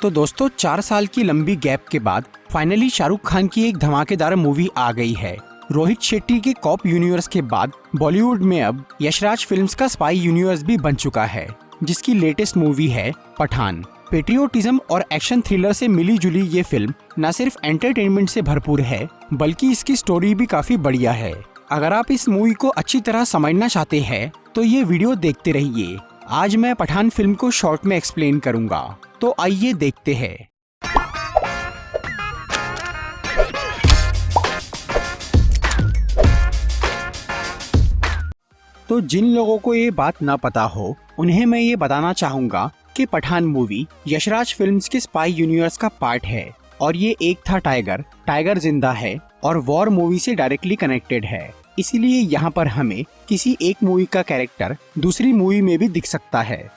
तो दोस्तों 4 साल की लंबी गैप के बाद फाइनली शाहरुख खान की एक धमाकेदार मूवी आ गई है। रोहित शेट्टी के कॉप यूनिवर्स के बाद बॉलीवुड में अब यशराज फिल्म्स का स्पाई यूनिवर्स भी बन चुका है, जिसकी लेटेस्ट मूवी है पठान। पेट्रियोटिज्म और एक्शन थ्रिलर से मिली जुली ये फिल्म न सिर्फ एंटरटेनमेंट से भरपूर है, बल्कि इसकी स्टोरी भी काफी बढ़िया है। अगर आप इस मूवी को अच्छी तरह समझना चाहते हैं तो ये वीडियो देखते रहिए। आज मैं पठान फिल्म को शॉर्ट में एक्सप्लेन करूंगा, तो आइए देखते हैं। तो जिन लोगों को ये बात ना पता हो, उन्हें मैं ये बताना चाहूंगा कि पठान मूवी यशराज फिल्म्स के स्पाई यूनिवर्स का पार्ट है और ये एक था टाइगर जिंदा है और वॉर मूवी से डायरेक्टली कनेक्टेड है। इसीलिए यहाँ पर हमें किसी एक मूवी का कैरेक्टर दूसरी मूवी में भी दिख सकता है।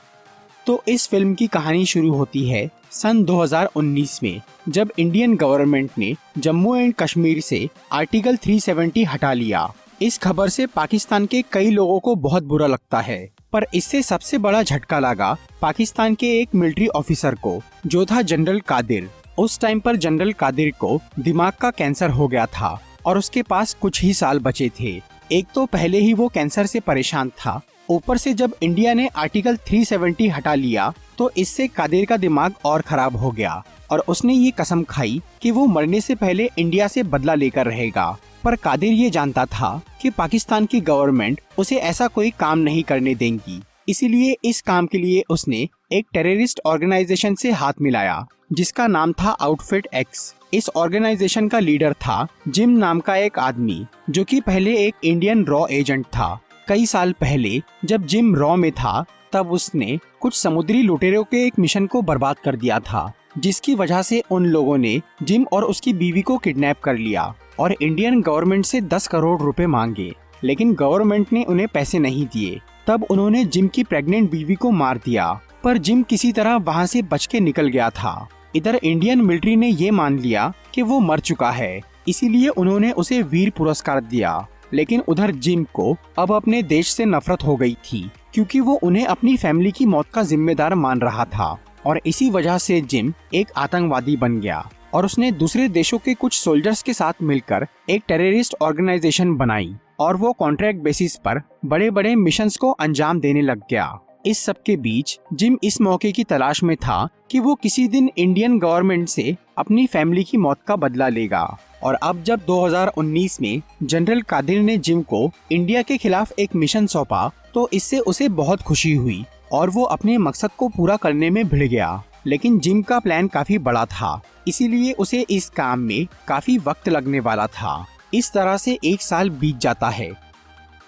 तो इस फिल्म की कहानी शुरू होती है सन 2019 में, जब इंडियन गवर्नमेंट ने जम्मू एंड कश्मीर से आर्टिकल 370 हटा लिया। इस खबर से पाकिस्तान के कई लोगों को बहुत बुरा लगता है, पर इससे सबसे बड़ा झटका लगा पाकिस्तान के एक मिलिट्री ऑफिसर को, जो था जनरल कादिर। उस टाइम पर जनरल कादिर को दिमाग का कैंसर हो गया था और उसके पास कुछ ही साल बचे थे। एक तो पहले ही वो कैंसर से परेशान था, ऊपर से जब इंडिया ने आर्टिकल 370 हटा लिया तो इससे कादिर का दिमाग और खराब हो गया और उसने ये कसम खाई कि वो मरने से पहले इंडिया से बदला लेकर रहेगा। पर कादिर ये जानता था कि पाकिस्तान की गवर्नमेंट उसे ऐसा कोई काम नहीं करने देंगी, इसीलिए इस काम के लिए उसने एक टेररिस्ट ऑर्गेनाइजेशन से हाथ मिलाया, जिसका नाम था आउटफिट एक्स। इस ऑर्गेनाइजेशन का लीडर था जिम नाम का एक आदमी, जो कि पहले एक इंडियन रॉ एजेंट था। कई साल पहले जब जिम रॉ में था, तब उसने कुछ समुद्री लुटेरों के एक मिशन को बर्बाद कर दिया था, जिसकी वजह से उन लोगों ने जिम और उसकी बीवी को किडनैप कर लिया और इंडियन गवर्नमेंट से 10 करोड़ रुपए मांगे, लेकिन गवर्नमेंट ने उन्हें पैसे नहीं दिए। तब उन्होंने जिम की प्रेग्नेंट बीवी को मार दिया, पर जिम किसी तरह वहाँ से बच के निकल गया था। इधर इंडियन मिलिट्री ने ये मान लिया कि वो मर चुका है, इसीलिए उन्होंने उसे वीर पुरस्कार दिया। लेकिन उधर जिम को अब अपने देश से नफरत हो गई थी, क्योंकि वो उन्हें अपनी फैमिली की मौत का जिम्मेदार मान रहा था और इसी वजह से जिम एक आतंकवादी बन गया और उसने दूसरे देशों के कुछ सोल्जर्स के साथ मिलकर एक टेररिस्ट ऑर्गेनाइजेशन बनाई और वो कॉन्ट्रैक्ट बेसिस पर बड़े बड़े मिशंस को अंजाम देने लग गया। इस सब के बीच जिम इस मौके की तलाश में था कि वो किसी दिन इंडियन गवर्नमेंट से अपनी फैमिली की मौत का बदला लेगा। और अब जब 2019 में जनरल कादिर ने जिम को इंडिया के खिलाफ एक मिशन सौंपा, तो इससे उसे बहुत खुशी हुई और वो अपने मकसद को पूरा करने में भिड़ गया। लेकिन जिम का प्लान काफी बड़ा था, इसीलिए उसे इस काम में काफी वक्त लगने वाला था। इस तरह से 1 साल बीत जाता है।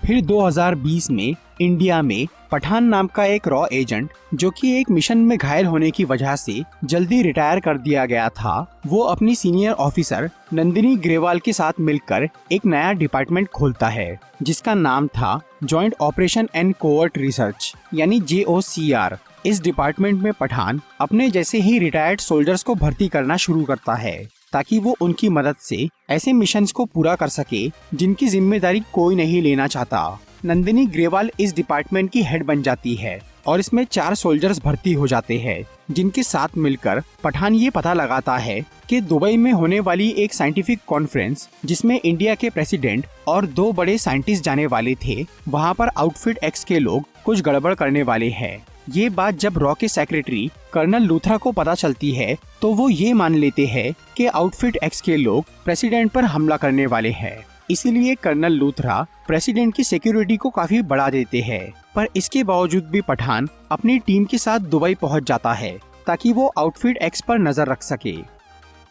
फिर 2020 में इंडिया में पठान नाम का एक रॉ एजेंट, जो कि एक मिशन में घायल होने की वजह से जल्दी रिटायर कर दिया गया था, वो अपनी सीनियर ऑफिसर नंदिनी ग्रेवाल के साथ मिलकर एक नया डिपार्टमेंट खोलता है, जिसका नाम था joint operation and covert research यानी JOCR। इस डिपार्टमेंट में पठान अपने जैसे ही रिटायर्ड सोल्जर्स को भर्ती करना शुरू करता है, ताकि वो उनकी मदद से ऐसे मिशंस को पूरा कर सके जिनकी जिम्मेदारी कोई नहीं लेना चाहता। नंदिनी ग्रेवाल इस डिपार्टमेंट की हेड बन जाती है और इसमें 4 सोल्जर्स भर्ती हो जाते हैं, जिनके साथ मिलकर पठान ये पता लगाता है कि दुबई में होने वाली एक साइंटिफिक कॉन्फ्रेंस, जिसमें इंडिया के प्रेसिडेंट और 2 बड़े साइंटिस्ट जाने वाले थे, वहाँ पर आउटफिट एक्स के लोग कुछ गड़बड़ करने वाले हैं। ये बात जब रॉ के सेक्रेटरी कर्नल लूथरा को पता चलती है, तो वो ये मान लेते हैं कि आउटफिट एक्स के लोग प्रेसिडेंट पर हमला करने वाले हैं। इसीलिए कर्नल लूथरा प्रेसिडेंट की सिक्योरिटी को काफी बढ़ा देते हैं। पर इसके बावजूद भी पठान अपनी टीम के साथ दुबई पहुंच जाता है, ताकि वो आउटफिट एक्स पर नजर रख सके।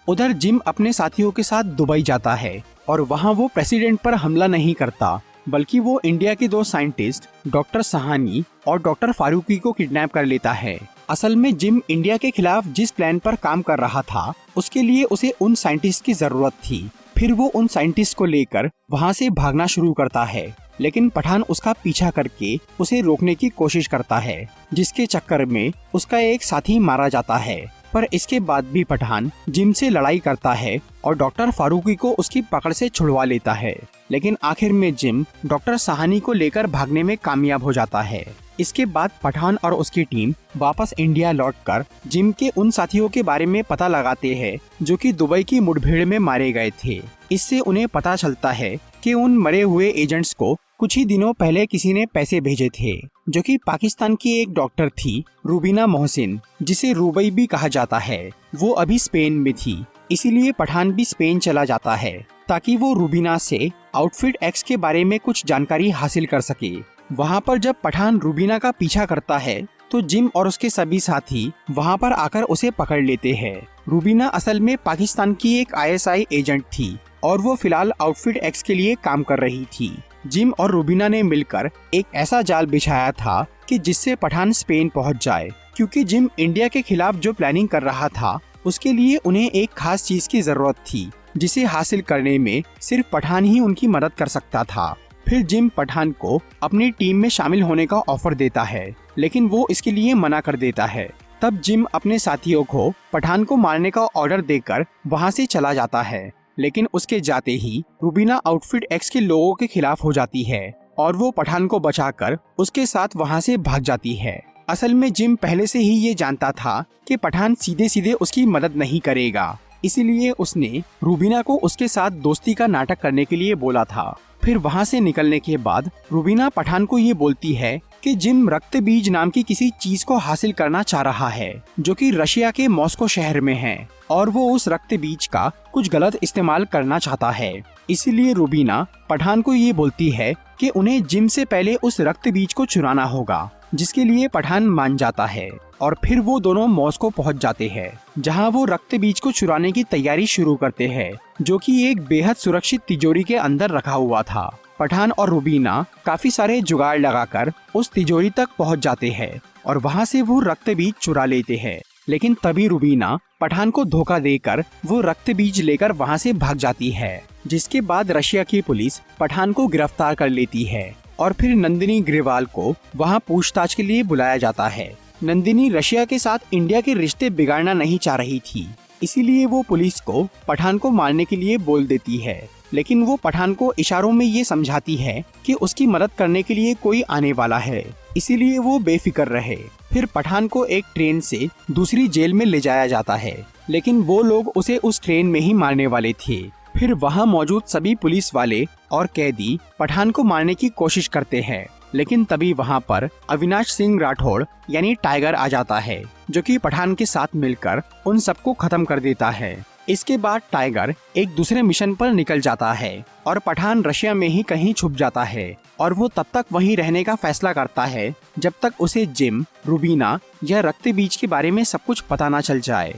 उधर जिम अपने साथियों के साथ दुबई जाता है और वहां वो प्रेसिडेंट पर हमला नहीं करता, बल्कि वो इंडिया के 2 साइंटिस्ट डॉक्टर सहानी और डॉक्टर फारूकी को किडनैप कर लेता है। असल में जिम इंडिया के खिलाफ जिस प्लान पर काम कर रहा था, उसके लिए उसे उन साइंटिस्ट की जरूरत थी। फिर वो उन साइंटिस्ट को लेकर वहाँ से भागना शुरू करता है, लेकिन पठान उसका पीछा करके उसे रोकने की कोशिश करता है, जिसके चक्कर में उसका एक साथी मारा जाता है। पर इसके बाद भी पठान जिम से लड़ाई करता है और डॉक्टर फारूकी को उसकी पकड़ से छुड़वा लेता है, लेकिन आखिर में जिम डॉक्टर सहानी को लेकर भागने में कामयाब हो जाता है। इसके बाद पठान और उसकी टीम वापस इंडिया लौटकर जिम के उन साथियों के बारे में पता लगाते हैं जो कि दुबई की मुठभेड़ में मारे गए थे। इससे उन्हें पता चलता है कि उन मरे हुए एजेंट्स को कुछ ही दिनों पहले किसी ने पैसे भेजे थे, जो कि पाकिस्तान की एक डॉक्टर थी रुबीना मोहसिन, जिसे रुबई भी कहा जाता है। वो अभी स्पेन में थी, इसीलिए पठान भी स्पेन चला जाता है ताकि वो रुबीना से आउटफिट एक्स के बारे में कुछ जानकारी हासिल कर सके। वहाँ पर जब पठान रुबीना का पीछा करता है तो जिम और उसके सभी साथी वहाँ पर आकर उसे पकड़ लेते हैं। रुबीना असल में पाकिस्तान की एक ISI एजेंट थी और वो फिलहाल आउटफिट एक्स के लिए काम कर रही थी। जिम और रुबीना ने मिलकर एक ऐसा जाल बिछाया था कि जिससे पठान स्पेन पहुँच जाए, क्योंकि जिम इंडिया के खिलाफ जो प्लानिंग कर रहा था उसके लिए उन्हें एक खास चीज की जरूरत थी, जिसे हासिल करने में सिर्फ पठान ही उनकी मदद कर सकता था। फिर जिम पठान को अपनी टीम में शामिल होने का ऑफर देता है, लेकिन वो इसके लिए मना कर देता है। तब जिम अपने साथियों को पठान को मारने का ऑर्डर देकर वहाँ से चला जाता है, लेकिन उसके जाते ही रुबीना आउटफिट एक्स के लोगों के खिलाफ हो जाती है और वो पठान को बचाकर उसके साथ वहाँ से भाग जाती है। असल में जिम पहले से ही ये जानता था कि पठान सीधे सीधे उसकी मदद नहीं करेगा, इसीलिए उसने रुबीना को उसके साथ दोस्ती का नाटक करने के लिए बोला था। फिर वहाँ से निकलने के बाद रुबीना पठान को ये बोलती है कि जिम रक्त बीज नाम की किसी चीज को हासिल करना चाह रहा है, जो कि रशिया के मॉस्को शहर में है, और वो उस रक्त बीज का कुछ गलत इस्तेमाल करना चाहता है। इसीलिए रुबीना पठान को ये बोलती है कि उन्हें जिम से पहले उस रक्त बीज को चुराना होगा, जिसके लिए पठान मान जाता है और फिर वो दोनों मॉस्को पहुंच जाते हैं, जहां वो रक्त बीज को चुराने की तैयारी शुरू करते हैं, जो कि एक बेहद सुरक्षित तिजोरी के अंदर रखा हुआ था। पठान और रुबीना काफी सारे जुगाड़ लगाकर उस तिजोरी तक पहुंच जाते हैं और वहां से वो रक्त बीज चुरा लेते हैं, लेकिन तभी रुबीना पठान को धोखा देकर वो रक्त बीज लेकर वहां से भाग जाती है, जिसके बाद रशिया की पुलिस पठान को गिरफ्तार कर लेती है और फिर नंदिनी ग्रेवाल को वहां पूछताछ के लिए बुलाया जाता है। नंदिनी रशिया के साथ इंडिया के रिश्ते बिगाड़ना नहीं चाह रही थी, इसीलिए वो पुलिस को पठान को मारने के लिए बोल देती है, लेकिन वो पठान को इशारों में ये समझाती है कि उसकी मदद करने के लिए कोई आने वाला है, इसीलिए वो बेफिक्र रहे। फिर पठान को एक ट्रेन से दूसरी जेल में ले जाया जाता है, लेकिन वो लोग उसे उस ट्रेन में ही मारने वाले थे। फिर वहाँ मौजूद सभी पुलिस वाले और कैदी पठान को मारने की कोशिश करते हैं, लेकिन तभी वहाँ पर अविनाश सिंह राठौड़ यानी टाइगर आ जाता है, जो कि पठान के साथ मिलकर उन सबको खत्म कर देता है। इसके बाद टाइगर एक दूसरे मिशन पर निकल जाता है और पठान रशिया में ही कहीं छुप जाता है और वो तब तक वहीं रहने का फैसला करता है जब तक उसे जिम, रुबीना या रक्त बीज के बारे में सब कुछ पता ना चल जाए।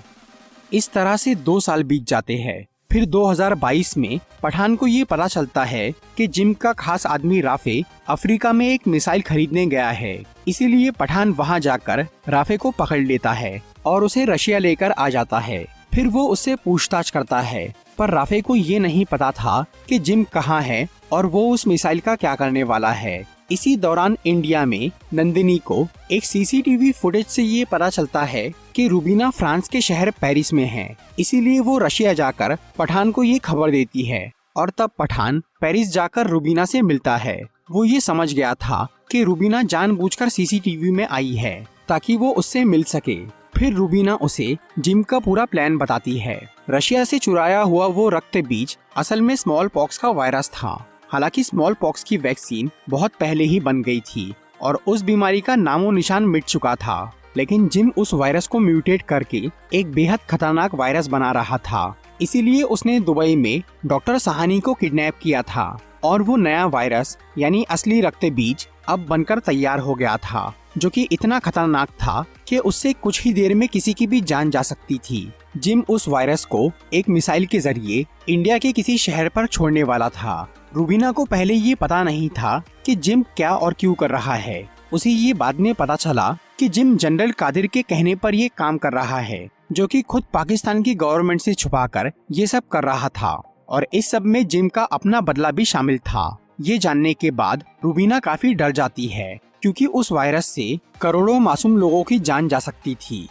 इस तरह से 2 साल बीत जाते हैं। फिर 2022 में पठान को ये पता चलता है कि जिम का खास आदमी राफे अफ्रीका में एक मिसाइल खरीदने गया है, इसीलिए पठान वहां जाकर राफे को पकड़ लेता है और उसे रशिया लेकर आ जाता है। फिर वो उससे पूछताछ करता है, पर राफे को ये नहीं पता था कि जिम कहाँ है और वो उस मिसाइल का क्या करने वाला है। इसी दौरान इंडिया में नंदिनी को एक CCTV फुटेज से ये पता चलता है कि रुबीना फ्रांस के शहर पेरिस में है, इसीलिए वो रशिया जाकर पठान को ये खबर देती है और तब पठान पेरिस जाकर रुबीना से मिलता है। वो ये समझ गया था कि रुबीना जानबूझकर CCTV में आई है ताकि वो उससे मिल सके। फिर रुबीना उसे जिम का पूरा प्लान बताती है। रशिया से चुराया हुआ वो रक्त बीज असल में स्मॉल पॉक्स का वायरस था। हालांकि स्मॉल पॉक्स की वैक्सीन बहुत पहले ही बन गई थी और उस बीमारी का नामो निशान मिट चुका था, लेकिन जिम उस वायरस को म्यूटेट करके एक बेहद खतरनाक वायरस बना रहा था। इसीलिए उसने दुबई में डॉक्टर सहानी को किडनैप किया था और वो नया वायरस यानी असली रक्त बीज अब बनकर तैयार हो गया था, जो कि इतना खतरनाक था कि उससे कुछ ही देर में किसी की भी जान जा सकती थी। जिम उस वायरस को एक मिसाइल के जरिए इंडिया के किसी शहर पर छोड़ने वाला था। रुबीना को पहले ये पता नहीं था कि जिम क्या और क्यों कर रहा है। उसे ये बाद में पता चला कि जिम जनरल कादिर के कहने पर ये काम कर रहा है, जो कि खुद पाकिस्तान की गवर्नमेंट से छुपाकर ये सब कर रहा था और इस सब में जिम का अपना बदला भी शामिल था। ये जानने के बाद रुबीना काफी डर जाती है, क्योंकि उस वायरस से करोड़ों मासूम लोगों की जान जा सकती थी।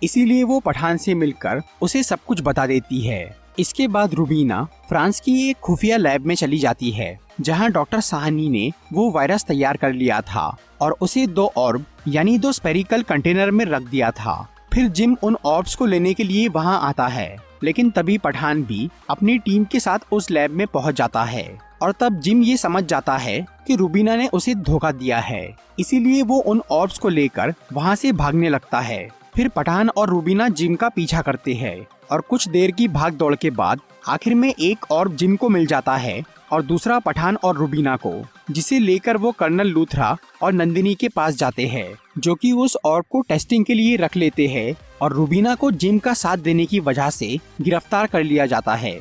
इसीलिए वो पठान से मिलकर उसे सब कुछ बता देती है। इसके बाद रुबीना फ्रांस की एक खुफिया लैब में चली जाती है जहां डॉक्टर साहनी ने वो वायरस तैयार कर लिया था और उसे 2 ऑर्ब यानी 2 स्पेरिकल कंटेनर में रख दिया था। फिर जिम उन ऑर्ब्स को लेने के लिए वहां आता है, लेकिन तभी पठान भी अपनी टीम के साथ उस लैब में पहुंच जाता है और तब जिम ये समझ जाता है कि रूबीना ने उसे धोखा दिया है, इसीलिए वो उन ऑर्ब्स को लेकर वहां से भागने लगता है। फिर पठान और रूबीना जिम का पीछा करते हैं और कुछ देर की भाग दौड़ के बाद आखिर में एक ऑर्ब जिम को मिल जाता है और दूसरा पठान और रूबीना को, जिसे लेकर वो कर्नल लूथरा और नंदिनी के पास जाते हैं, जो कि उस ऑर्ब को टेस्टिंग के लिए रख लेते हैं और रूबीना को जिम का साथ देने की वजह से गिरफ्तार कर लिया जाता है।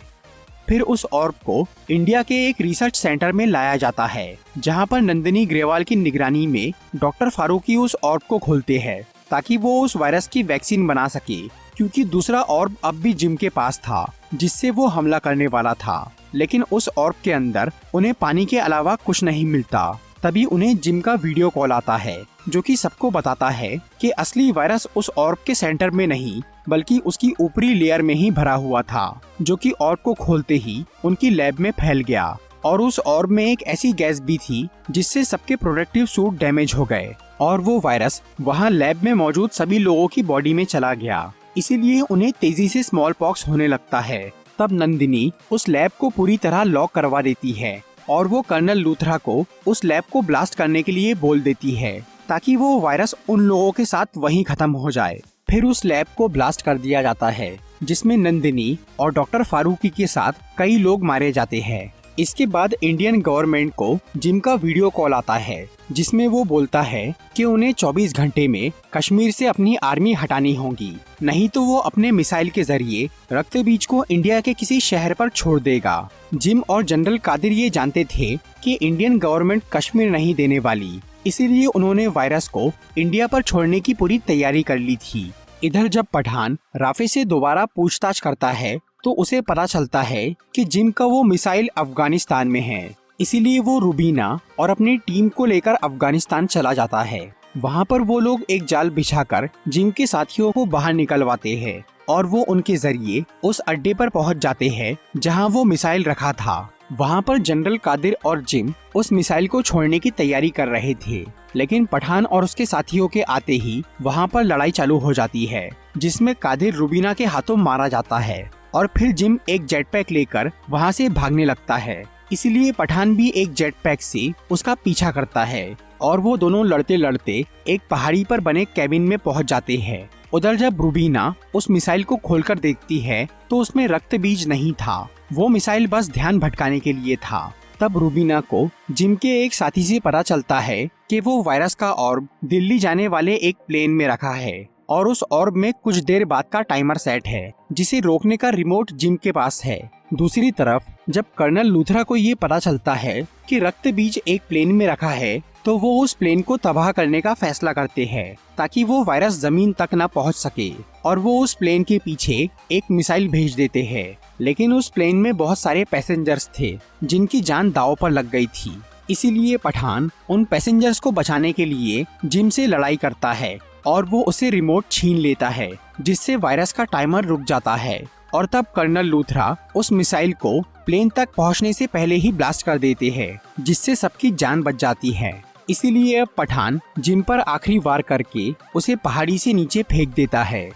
फिर उस ऑर्ब को इंडिया के एक रिसर्च सेंटर में लाया जाता है, जहां पर नंदिनी ग्रेवाल की निगरानी में डॉक्टर फारूकी उस ऑर्ब को खोलते हैं ताकि वो उस वायरस की वैक्सीन बना सके, क्योंकि दूसरा ऑर्ब अब भी जिम के पास था जिससे वो हमला करने वाला था। लेकिन उस ऑर्ब के अंदर उन्हें पानी के अलावा कुछ नहीं मिलता। तभी उन्हें जिम का वीडियो कॉल आता है, जो कि सबको बताता है कि असली वायरस उस ऑर्ब के सेंटर में नहीं बल्कि उसकी ऊपरी लेयर में ही भरा हुआ था, जो कि ऑर्ब को खोलते ही उनकी लैब में फैल गया। और उस ऑर्ब में एक ऐसी गैस भी थी जिससे सबके प्रोटेक्टिव सूट डैमेज हो गए और वो वायरस वहाँ लैब में मौजूद सभी लोगों की बॉडी में चला गया, इसीलिए उन्हें तेजी से स्मॉल पॉक्स होने लगता है। तब नंदिनी उस लैब को पूरी तरह लॉक करवा देती है और वो कर्नल लूथरा को उस लैब को ब्लास्ट करने के लिए बोल देती है ताकि वो वायरस उन लोगों के साथ वहीं खत्म हो जाए। फिर उस लैब को ब्लास्ट कर दिया जाता है, जिसमें नंदिनी और डॉक्टर फारूकी के साथ कई लोग मारे जाते हैं। इसके बाद इंडियन गवर्नमेंट को जिम का वीडियो कॉल आता है, जिसमें वो बोलता है कि उन्हें 24 घंटे में कश्मीर से अपनी आर्मी हटानी होगी, नहीं तो वो अपने मिसाइल के जरिए रक्तबीज को इंडिया के किसी शहर पर छोड़ देगा। जिम और जनरल कादिर ये जानते थे कि इंडियन गवर्नमेंट कश्मीर नहीं देने वाली, इसीलिए उन्होंने वायरस को इंडिया पर छोड़ने की पूरी तैयारी कर ली थी। इधर जब पठान राफे से दोबारा पूछताछ करता है तो उसे पता चलता है कि जिम का वो मिसाइल अफगानिस्तान में है, इसीलिए वो रूबीना और अपनी टीम को लेकर अफगानिस्तान चला जाता है। वहाँ पर वो लोग एक जाल बिछाकर जिम के साथियों को बाहर निकलवाते हैं और वो उनके जरिए उस अड्डे पर पहुँच जाते हैं जहाँ वो मिसाइल रखा था। वहाँ पर जनरल कादिर और जिम उस मिसाइल को छोड़ने की तैयारी कर रहे थे, लेकिन पठान और उसके साथियों के आते ही वहाँ पर लड़ाई चालू हो जाती है, जिसमें कादिर रूबीना के हाथों मारा जाता है और फिर जिम एक जेट पैक लेकर वहाँ से भागने लगता है। इसीलिए पठान भी एक जेट पैक से उसका पीछा करता है और वो दोनों लड़ते लड़ते एक पहाड़ी पर बने कैबिन में पहुँच जाते हैं। उधर जब रूबीना उस मिसाइल को खोलकर देखती है तो उसमें रक्त बीज नहीं था, वो मिसाइल बस ध्यान भटकाने के लिए था। तब रूबीना को जिम के एक साथी से पता चलता है कि वो वायरस का ऑर्ब दिल्ली जाने वाले एक प्लेन में रखा है और उस ऑर्ब में कुछ देर बाद का टाइमर सेट है, जिसे रोकने का रिमोट जिम के पास है। दूसरी तरफ जब कर्नल लूथरा को ये पता चलता है कि रक्त बीज एक प्लेन में रखा है तो वो उस प्लेन को तबाह करने का फैसला करते हैं ताकि वो वायरस जमीन तक न पहुंच सके, और वो उस प्लेन के पीछे एक मिसाइल भेज देते हैं। लेकिन उस प्लेन में बहुत सारे पैसेंजर्स थे जिनकी जान दांव पर लग गई थी, इसीलिए पठान उन पैसेंजर्स को बचाने के लिए जिम से लड़ाई करता है और वो उसे रिमोट छीन लेता है, जिससे वायरस का टाइमर रुक जाता है। और तब कर्नल लूथरा उस मिसाइल को प्लेन तक पहुंचने से पहले ही ब्लास्ट कर देते हैं, जिससे सबकी जान बच जाती है। इसीलिए अब पठान जिम पर आखिरी वार करके उसे पहाड़ी से नीचे फेंक देता है।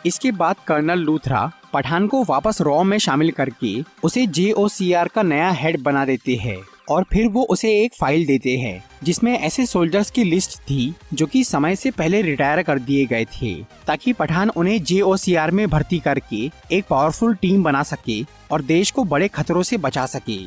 इसके बाद कर्नल लूथरा पठान को वापस रॉ में शामिल करके उसे JOCR का नया हेड बना देते हैं और फिर वो उसे एक फाइल देते हैं जिसमें ऐसे सोल्जर्स की लिस्ट थी जो कि समय से पहले रिटायर कर दिए गए थे, ताकि पठान उन्हें JOCR में भर्ती करके एक पावरफुल टीम बना सके और देश को बड़े खतरों से बचा सके।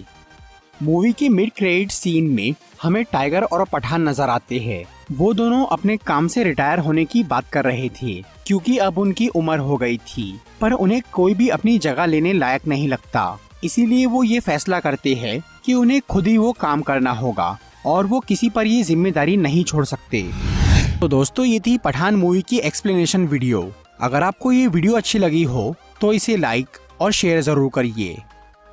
मूवी के मिड क्रेडिट सीन में हमें टाइगर और पठान नजर आते हैं। वो दोनों अपने काम से रिटायर होने की बात कर रहे थे क्योंकि अब उनकी उम्र हो गई थी, पर उन्हें कोई भी अपनी जगह लेने लायक नहीं लगता। इसीलिए वो ये फैसला करते हैं कि उन्हें खुद ही वो काम करना होगा और वो किसी पर ये जिम्मेदारी नहीं छोड़ सकते। तो दोस्तों, ये थी पठान मूवी की एक्सप्लेनेशन वीडियो। अगर आपको ये वीडियो अच्छी लगी हो तो इसे लाइक और शेयर जरूर करिए,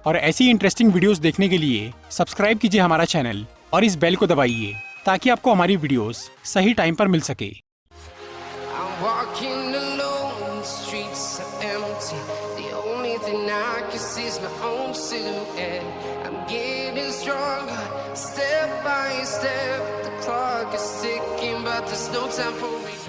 और ऐसी इंटरेस्टिंग वीडियोस देखने के लिए सब्सक्राइब कीजिए हमारा चैनल और इस बेल को दबाइए ताकि आपको हमारी वीडियोस सही टाइम पर मिल सके। Walking alone, the streets are empty. The only thing I can see is my own silhouette. I'm getting stronger, step by step. The clock is ticking, but there's no time for me.